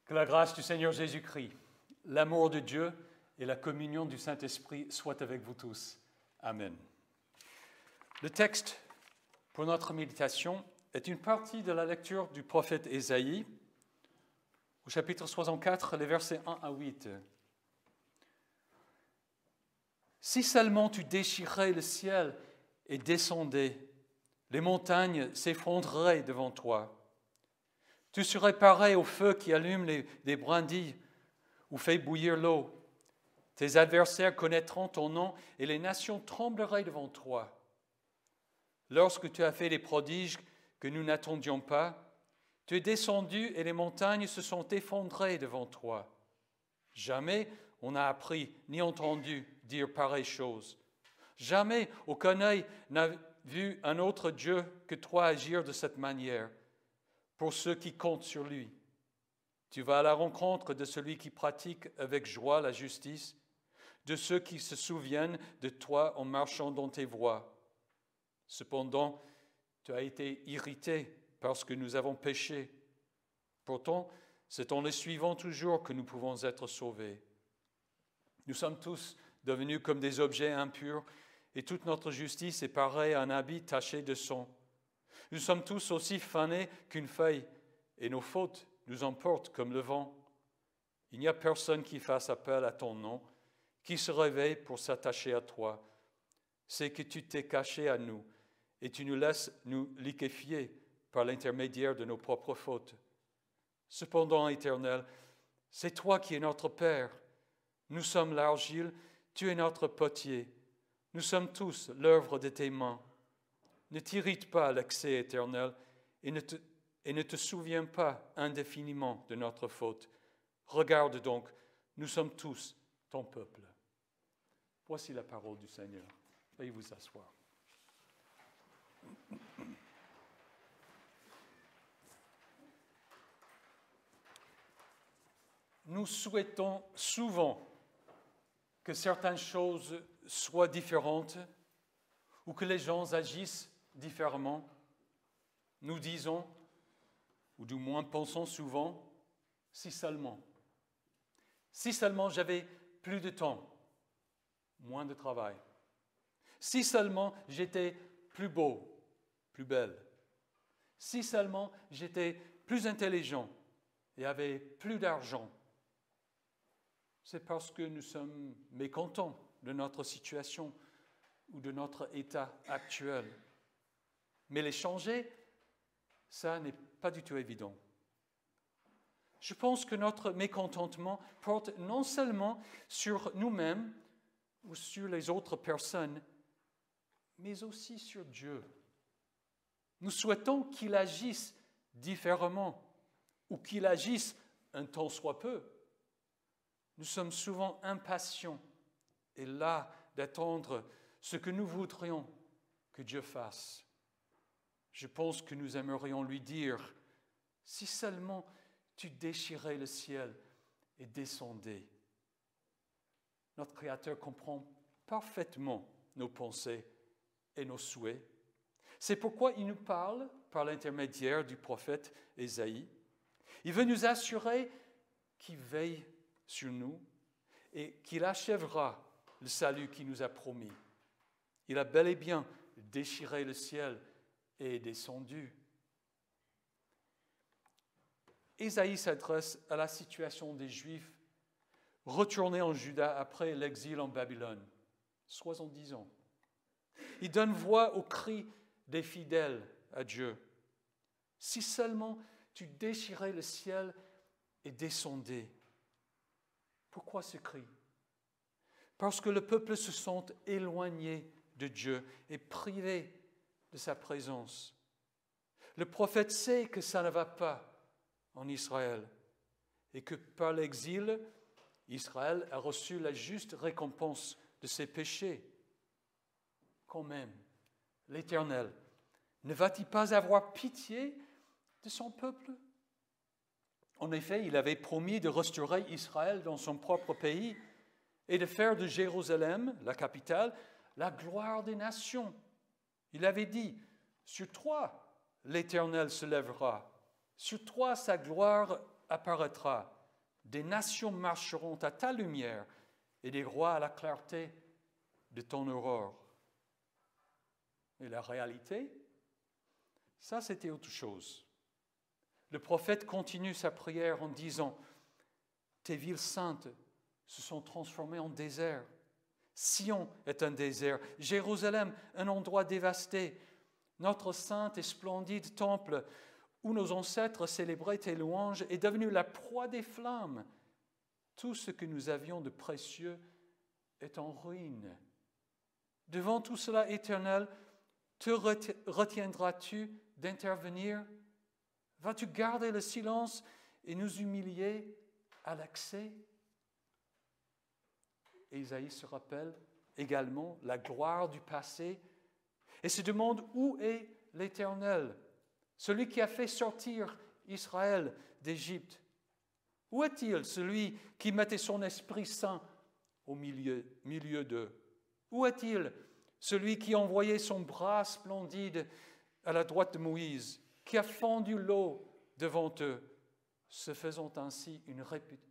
Que la grâce du Seigneur Jésus-Christ, l'amour de Dieu et la communion du Saint-Esprit soient avec vous tous. Amen. Le texte pour notre méditation est une partie de la lecture du prophète Ésaïe, au chapitre 64, les versets 1 à 8. « Si seulement tu déchirais le ciel et descendais, les montagnes s'effondreraient devant toi. Tu serais pareil au feu qui allume des brindilles ou fait bouillir l'eau. Tes adversaires connaîtront ton nom et les nations trembleraient devant toi. Lorsque tu as fait des prodiges que nous n'attendions pas, tu es descendu et les montagnes se sont effondrées devant toi. Jamais on n'a appris ni entendu dire pareille chose. Jamais aucun œil n'a vu un autre Dieu que toi agir de cette manière. Pour ceux qui comptent sur lui. Tu vas à la rencontre de celui qui pratique avec joie la justice, de ceux qui se souviennent de toi en marchant dans tes voies. Cependant, tu as été irrité parce que nous avons péché. Pourtant, c'est en le suivant toujours que nous pouvons être sauvés. Nous sommes tous devenus comme des objets impurs et toute notre justice est pareille à un habit taché de sang. Nous sommes tous aussi fanés qu'une feuille, et nos fautes nous emportent comme le vent. Il n'y a personne qui fasse appel à ton nom, qui se réveille pour s'attacher à toi. C'est que tu t'es caché à nous, et tu nous laisses nous liquéfier par l'intermédiaire de nos propres fautes. Cependant, Éternel, c'est toi qui es notre Père. Nous sommes l'argile, tu es notre potier. Nous sommes tous l'œuvre de tes mains. Ne t'irrite pas à l'excès, Éternel, et ne te souviens pas indéfiniment de notre faute. Regarde donc, nous sommes tous ton peuple. Voici la parole du Seigneur. Veuillez vous asseoir. Nous souhaitons souvent que certaines choses soient différentes ou que les gens agissent différemment. Nous disons, ou du moins pensons souvent, si seulement j'avais plus de temps, moins de travail, si seulement j'étais plus beau, plus belle, si seulement j'étais plus intelligent et avais plus d'argent. C'est parce que nous sommes mécontents de notre situation ou de notre état actuel. Mais les changer, ça n'est pas du tout évident. Je pense que notre mécontentement porte non seulement sur nous-mêmes ou sur les autres personnes, mais aussi sur Dieu. Nous souhaitons qu'il agisse différemment ou qu'il agisse un tant soit peu. Nous sommes souvent impatients et las d'attendre ce que nous voudrions que Dieu fasse. Je pense que nous aimerions lui dire, si seulement tu déchirais le ciel et descendais. Notre Créateur comprend parfaitement nos pensées et nos souhaits. C'est pourquoi il nous parle par l'intermédiaire du prophète Ésaïe. Il veut nous assurer qu'il veille sur nous et qu'il achèvera le salut qu'il nous a promis. Il a bel et bien déchiré le ciel et est descendu. Ésaïe s'adresse à la situation des Juifs retournés en Juda après l'exil en Babylone, 70 ans. Il donne voix au cri des fidèles à Dieu. Si seulement tu déchirais le ciel et descendais. Pourquoi ce cri? Parce que le peuple se sent éloigné de Dieu et privé de sa présence. Le prophète sait que ça ne va pas en Israël et que par l'exil, Israël a reçu la juste récompense de ses péchés. Quand même, l'Éternel ne va-t-il pas avoir pitié de son peuple? En effet, il avait promis de restaurer Israël dans son propre pays et de faire de Jérusalem, la capitale, la gloire des nations. Il avait dit, sur toi, l'Éternel se lèvera, sur toi, sa gloire apparaîtra. Des nations marcheront à ta lumière et des rois à la clarté de ton aurore. Et la réalité, ça c'était autre chose. Le prophète continue sa prière en disant « Tes villes saintes se sont transformées en désert. Sion est un désert, Jérusalem un endroit dévasté. Notre saint et splendide temple où nos ancêtres célébraient tes louanges est devenu la proie des flammes. Tout ce que nous avions de précieux est en ruine. Devant tout cela, Éternel, te retiendras-tu d'intervenir? Vas-tu garder le silence et nous humilier à l'accès? » Ésaïe se rappelle également la gloire du passé et se demande où est l'Éternel, celui qui a fait sortir Israël d'Égypte. Où est-il, celui qui mettait son Esprit Saint au milieu d'eux? Où est-il, celui qui envoyait son bras splendide à la droite de Moïse, qui a fendu l'eau devant eux, se faisant ainsi une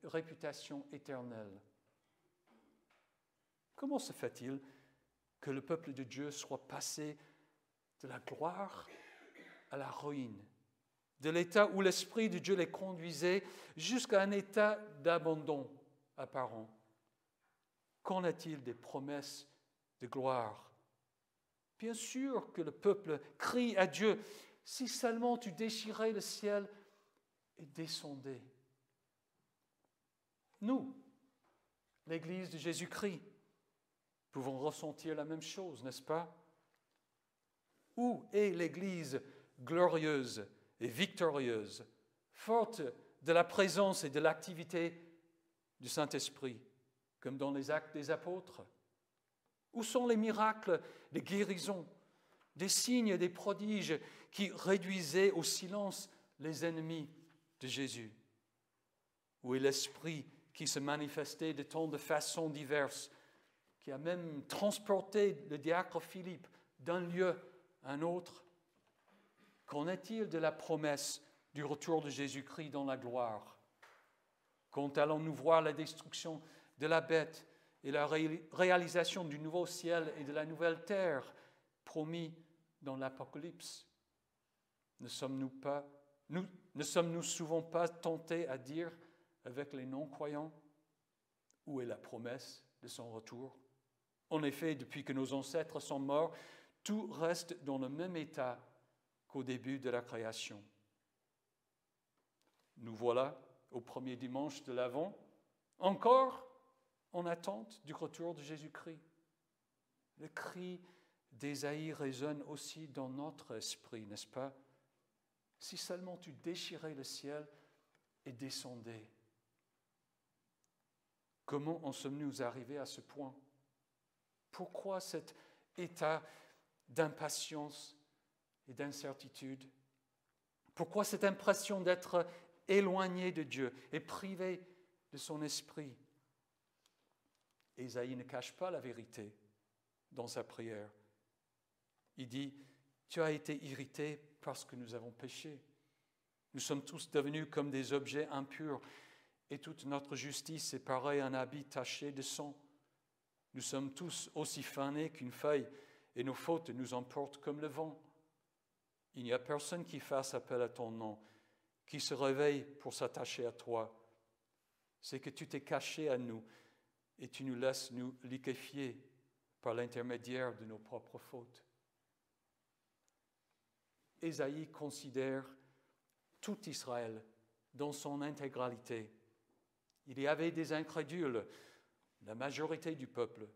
réputation éternelle? Comment se fait-il que le peuple de Dieu soit passé de la gloire à la ruine, de l'état où l'Esprit de Dieu les conduisait jusqu'à un état d'abandon apparent? Qu'en est-il des promesses de gloire? Bien sûr que le peuple crie à Dieu, « Si seulement tu déchirais le ciel et descendais. » Nous, l'Église de Jésus-Christ, pouvons ressentir la même chose, n'est-ce pas? Où est l'Église glorieuse et victorieuse, forte de la présence et de l'activité du Saint-Esprit, comme dans les Actes des Apôtres? Où sont les miracles, les guérisons, des signes et des prodiges qui réduisaient au silence les ennemis de Jésus? Où est l'Esprit qui se manifestait de tant de façons diverses, qui a même transporté le diacre Philippe d'un lieu à un autre? Qu'en est-il de la promesse du retour de Jésus-Christ dans la gloire? Quand allons-nous voir la destruction de la bête et la réalisation du nouveau ciel et de la nouvelle terre promis dans l'Apocalypse? Ne sommes-nous souvent pas tentés à dire avec les non-croyants, où est la promesse de son retour? En effet, depuis que nos ancêtres sont morts, tout reste dans le même état qu'au début de la création. Nous voilà au premier dimanche de l'Avent, encore en attente du retour de Jésus-Christ. Le cri d'Ésaïe résonne aussi dans notre esprit, n'est-ce pas? Si seulement tu déchirais le ciel et descendais. Comment en sommes-nous arrivés à ce point? Pourquoi cet état d'impatience et d'incertitude? Pourquoi cette impression d'être éloigné de Dieu et privé de son esprit? Ésaïe ne cache pas la vérité dans sa prière. Il dit, « Tu as été irrité parce que nous avons péché. Nous sommes tous devenus comme des objets impurs et toute notre justice est pareille à un habit taché de sang. Nous sommes tous aussi fanés qu'une feuille et nos fautes nous emportent comme le vent. Il n'y a personne qui fasse appel à ton nom, qui se réveille pour s'attacher à toi. C'est que tu t'es caché à nous et tu nous laisses nous liquéfier par l'intermédiaire de nos propres fautes. » Ésaïe considère tout Israël dans son intégralité. Il y avait des incrédules, la majorité du peuple,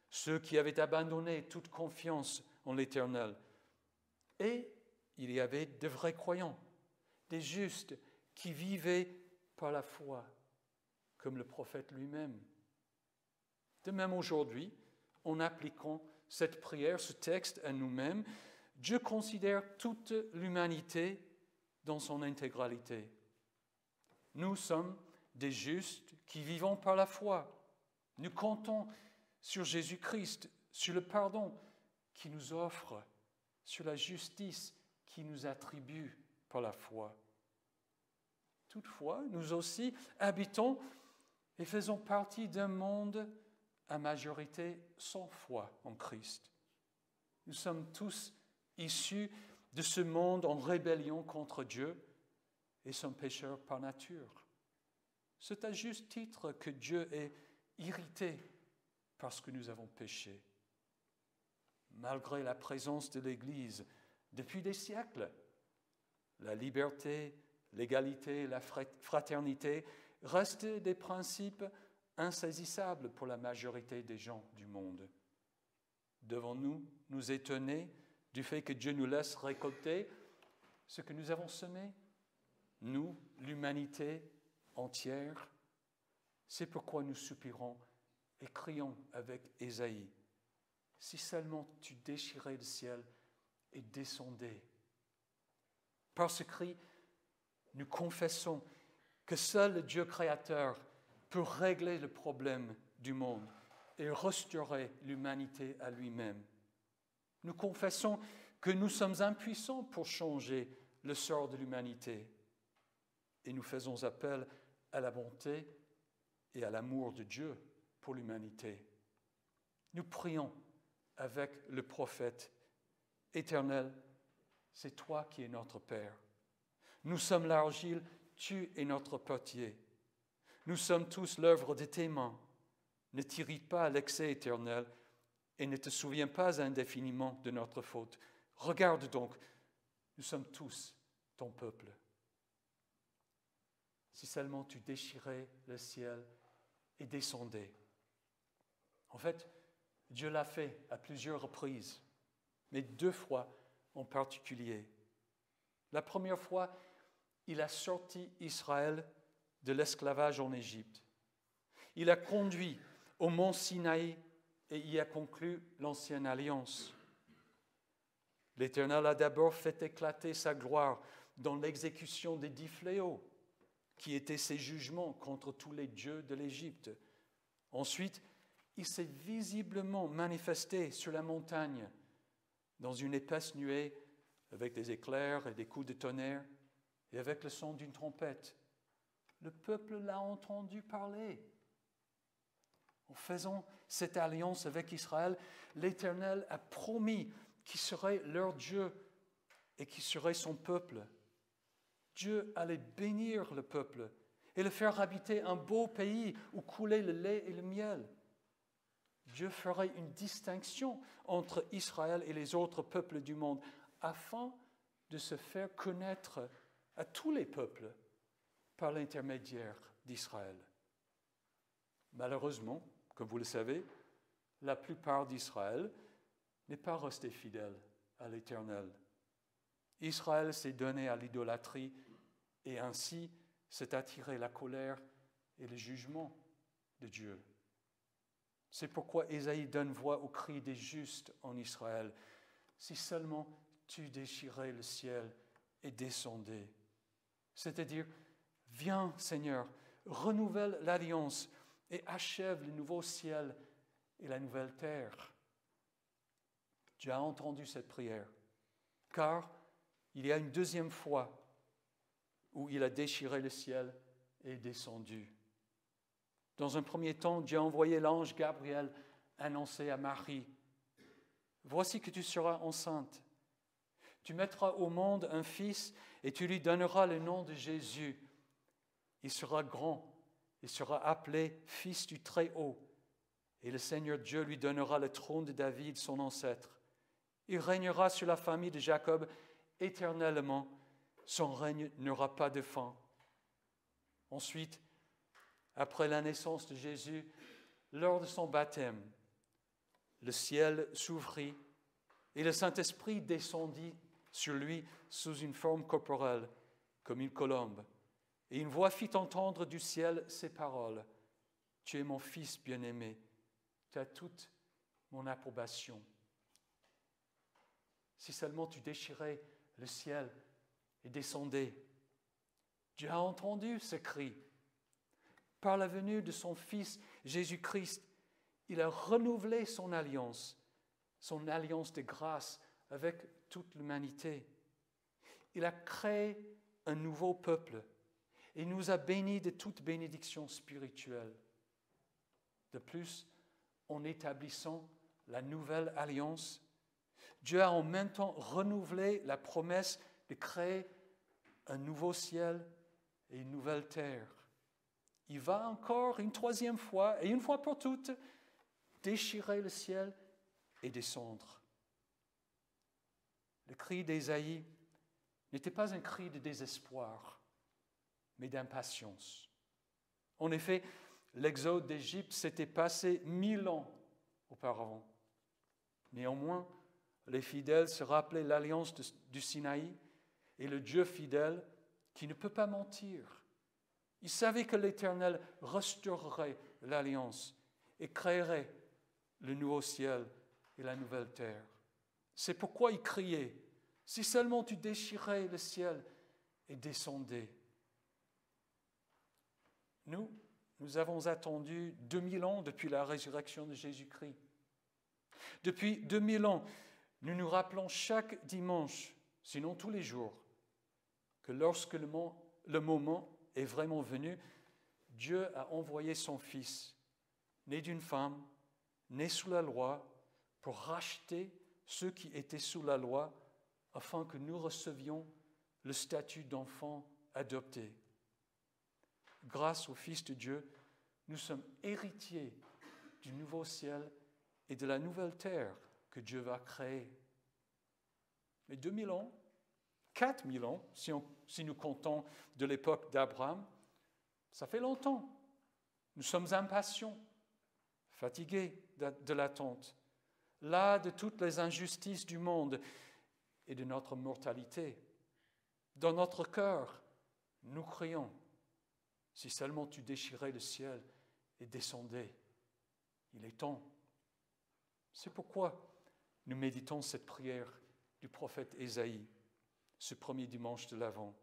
ceux qui avaient abandonné toute confiance en l'Éternel. Et il y avait de vrais croyants, des justes qui vivaient par la foi, comme le prophète lui-même. De même aujourd'hui, en appliquant cette prière, ce texte à nous-mêmes, Dieu considère toute l'humanité dans son intégralité. Nous sommes des justes qui vivons par la foi. Nous comptons sur Jésus-Christ, sur le pardon qu'il nous offre, sur la justice qu'il nous attribue par la foi. Toutefois, nous aussi habitons et faisons partie d'un monde à majorité sans foi en Christ. Nous sommes tous issus de ce monde en rébellion contre Dieu et sommes pécheurs par nature. C'est à juste titre que Dieu est irrité parce que nous avons péché. Malgré la présence de l'Église depuis des siècles, la liberté, l'égalité et la fraternité restent des principes insaisissables pour la majorité des gens du monde. Devons-nous nous étonner du fait que Dieu nous laisse récolter ce que nous avons semé? Nous, l'humanité entière. C'est pourquoi nous soupirons et crions avec Ésaïe. Si seulement tu déchirais le ciel et descendais. Par ce cri, nous confessons que seul le Dieu créateur peut régler le problème du monde et restaurer l'humanité à lui-même. Nous confessons que nous sommes impuissants pour changer le sort de l'humanité et nous faisons appel à la bonté et à l'amour de Dieu pour l'humanité. Nous prions avec le prophète « Éternel, c'est toi qui es notre Père. Nous sommes l'argile, tu es notre potier. Nous sommes tous l'œuvre de tes mains. Ne t'irrite pas à l'excès, Éternel, et ne te souviens pas indéfiniment de notre faute. Regarde donc, nous sommes tous ton peuple. Si seulement tu déchirais le ciel et descendais. » En fait, Dieu l'a fait à plusieurs reprises, mais 2 fois en particulier. La première fois, il a sorti Israël de l'esclavage en Égypte. Il a conduit au mont Sinaï et y a conclu l'ancienne alliance. L'Éternel a d'abord fait éclater sa gloire dans l'exécution des 10 fléaux, qui étaient ses jugements contre tous les dieux de l'Égypte. Ensuite, il s'est visiblement manifesté sur la montagne, dans une épaisse nuée, avec des éclairs et des coups de tonnerre, et avec le son d'une trompette. Le peuple l'a entendu parler. En faisant cette alliance avec Israël, l'Éternel a promis qu'il serait leur Dieu et qu'il serait son peuple. Dieu allait bénir le peuple et le faire habiter un beau pays où coulait le lait et le miel. Dieu ferait une distinction entre Israël et les autres peuples du monde afin de se faire connaître à tous les peuples par l'intermédiaire d'Israël. Malheureusement, comme vous le savez, la plupart d'Israël n'est pas resté fidèle à l'Éternel. Israël s'est donné à l'idolâtrie et ainsi s'est attiré la colère et le jugement de Dieu. C'est pourquoi Ésaïe donne voix au cri des justes en Israël. Si seulement tu déchirais le ciel et descendais. C'est-à-dire, viens Seigneur, renouvelle l'alliance et achève le nouveau ciel et la nouvelle terre. Tu as entendu cette prière, car il y a une deuxième fois où il a déchiré le ciel et est descendu. Dans un premier temps, Dieu a envoyé l'ange Gabriel annoncer à Marie, « Voici que tu seras enceinte. Tu mettras au monde un fils et tu lui donneras le nom de Jésus. Il sera grand, il sera appelé Fils du Très-Haut. Et le Seigneur Dieu lui donnera le trône de David, son ancêtre. Il régnera sur la famille de Jacob éternellement. Son règne n'aura pas de fin. » Ensuite, après la naissance de Jésus, lors de son baptême, le ciel s'ouvrit et le Saint-Esprit descendit sur lui sous une forme corporelle, comme une colombe. Et une voix fit entendre du ciel ces paroles. « Tu es mon Fils bien-aimé, tu as toute mon approbation. » Si seulement tu déchirais le ciel et descendais. Dieu a entendu ce cri. Par la venue de son Fils Jésus-Christ, il a renouvelé son alliance de grâce avec toute l'humanité. Il a créé un nouveau peuple et nous a bénis de toute bénédiction spirituelle. De plus, en établissant la nouvelle alliance, Dieu a en même temps renouvelé la promesse de créer un nouveau ciel et une nouvelle terre. Il va encore une troisième fois, et une fois pour toutes, déchirer le ciel et descendre. Le cri d'Ésaïe n'était pas un cri de désespoir, mais d'impatience. En effet, l'exode d'Égypte s'était passé 1000 ans auparavant. Néanmoins, les fidèles se rappelaient l'alliance du Sinaï et le Dieu fidèle qui ne peut pas mentir. Ils savaient que l'Éternel restaurerait l'alliance et créerait le nouveau ciel et la nouvelle terre. C'est pourquoi ils criaient, « Si seulement tu déchirais le ciel et descendais. » Nous avons attendu 2000 ans depuis la résurrection de Jésus-Christ. Depuis 2000 ans, nous nous rappelons chaque dimanche, sinon tous les jours, que lorsque le moment est vraiment venu, Dieu a envoyé son Fils, né d'une femme, né sous la loi, pour racheter ceux qui étaient sous la loi, afin que nous recevions le statut d'enfant adopté. Grâce au Fils de Dieu, nous sommes héritiers du nouveau ciel et de la nouvelle terre que Dieu va créer. Mais 2000 ans, 4000 ans, si nous comptons de l'époque d'Abraham, ça fait longtemps. Nous sommes impatients, fatigués de l'attente, las de toutes les injustices du monde et de notre mortalité. Dans notre cœur, nous crions, « Si seulement tu déchirais le ciel et descendais, il est temps. » C'est pourquoi nous méditons cette prière du prophète Ésaïe, ce premier dimanche de l'Avent.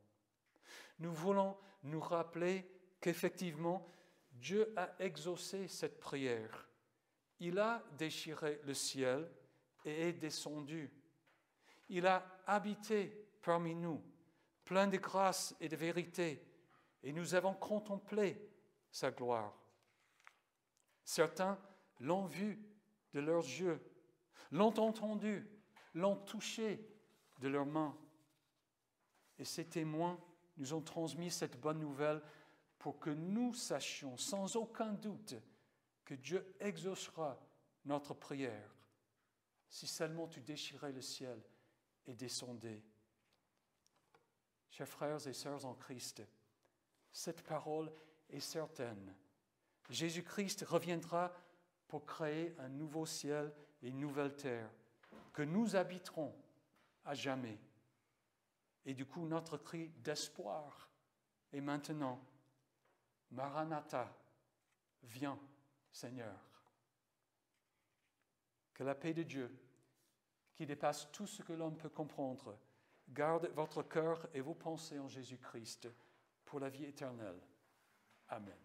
Nous voulons nous rappeler qu'effectivement, Dieu a exaucé cette prière. Il a déchiré le ciel et est descendu. Il a habité parmi nous, plein de grâce et de vérité, et nous avons contemplé sa gloire. Certains l'ont vu de leurs yeux, l'ont entendu, l'ont touché de leurs mains. Et ces témoins nous ont transmis cette bonne nouvelle pour que nous sachions sans aucun doute que Dieu exaucera notre prière. Si seulement tu déchirais le ciel et descendais. Chers frères et sœurs en Christ, cette parole est certaine. Jésus-Christ reviendra pour créer un nouveau ciel et une nouvelle terre, que nous habiterons à jamais. Et du coup, notre cri d'espoir est maintenant, Maranatha, viens, Seigneur. Que la paix de Dieu, qui dépasse tout ce que l'homme peut comprendre, garde votre cœur et vos pensées en Jésus-Christ pour la vie éternelle. Amen.